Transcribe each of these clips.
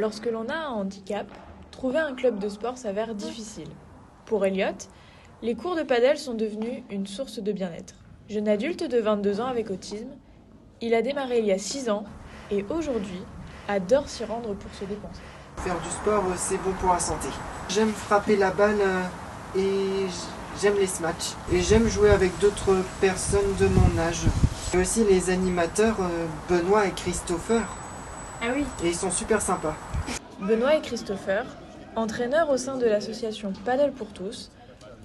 Lorsque l'on a un handicap, trouver un club de sport s'avère difficile. Pour Elliot, les cours de paddle sont devenus une source de bien-être. Jeune adulte de 22 ans avec autisme, il a démarré il y a 6 ans et aujourd'hui adore s'y rendre pour se dépenser. Faire du sport, c'est bon pour la santé. J'aime frapper la balle et j'aime les smatchs. Et j'aime jouer avec d'autres personnes de mon âge. Et aussi les animateurs Benoît et Christopher. Ah oui. Et ils sont super sympas. Benoît et Christopher, entraîneurs au sein de l'association Paddle pour tous,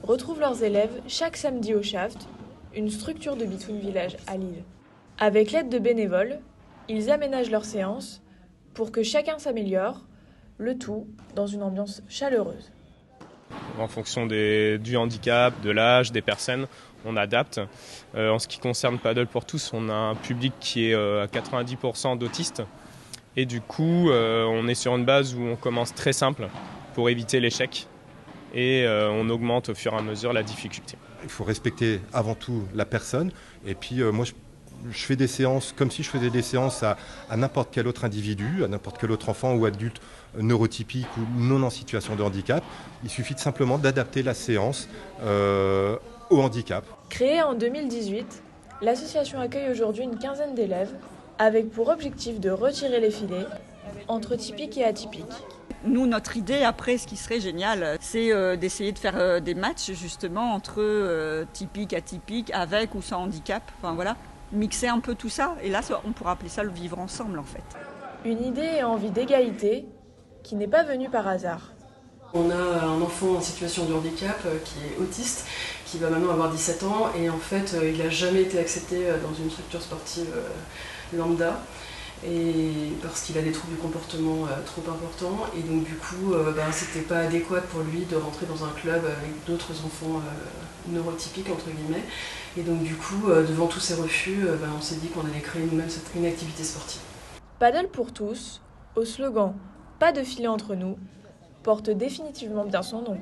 retrouvent leurs élèves chaque samedi au Shaft, une structure de Between Village à Lille. Avec l'aide de bénévoles, ils aménagent leurs séances pour que chacun s'améliore, le tout dans une ambiance chaleureuse. En fonction du handicap, de l'âge, des personnes, on adapte. En ce qui concerne Paddle pour tous, on a un public qui est à 90% d'autistes. Et du coup, on est sur une base où on commence très simple pour éviter l'échec. Et on augmente au fur et à mesure la difficulté. Il faut respecter avant tout la personne. Et puis moi, je fais des séances comme si je faisais des séances à n'importe quel autre individu, à n'importe quel autre enfant ou adulte neurotypique ou non en situation de handicap. Il suffit simplement d'adapter la séance au handicap. Créée en 2018, l'association accueille aujourd'hui une quinzaine d'élèves avec pour objectif de retirer les filets entre typiques et atypiques. Nous, notre idée, après, ce qui serait génial, c'est d'essayer de faire des matchs justement entre typiques, atypiques, avec ou sans handicap. Enfin voilà, mixer un peu tout ça. Et là, on pourra appeler ça le vivre ensemble en fait. Une idée et envie d'égalité qui n'est pas venue par hasard. On a un enfant en situation de handicap qui est autiste, qui va maintenant avoir 17 ans et en fait il n'a jamais été accepté dans une structure sportive lambda. Et parce qu'il a des troubles du comportement trop importants et donc du coup c'était pas adéquat pour lui de rentrer dans un club avec d'autres enfants neurotypiques entre guillemets et donc du coup devant tous ces refus on s'est dit qu'on allait créer nous-mêmes une activité sportive. Paddle pour tous, au slogan « Pas de filet entre nous », porte définitivement bien son nom.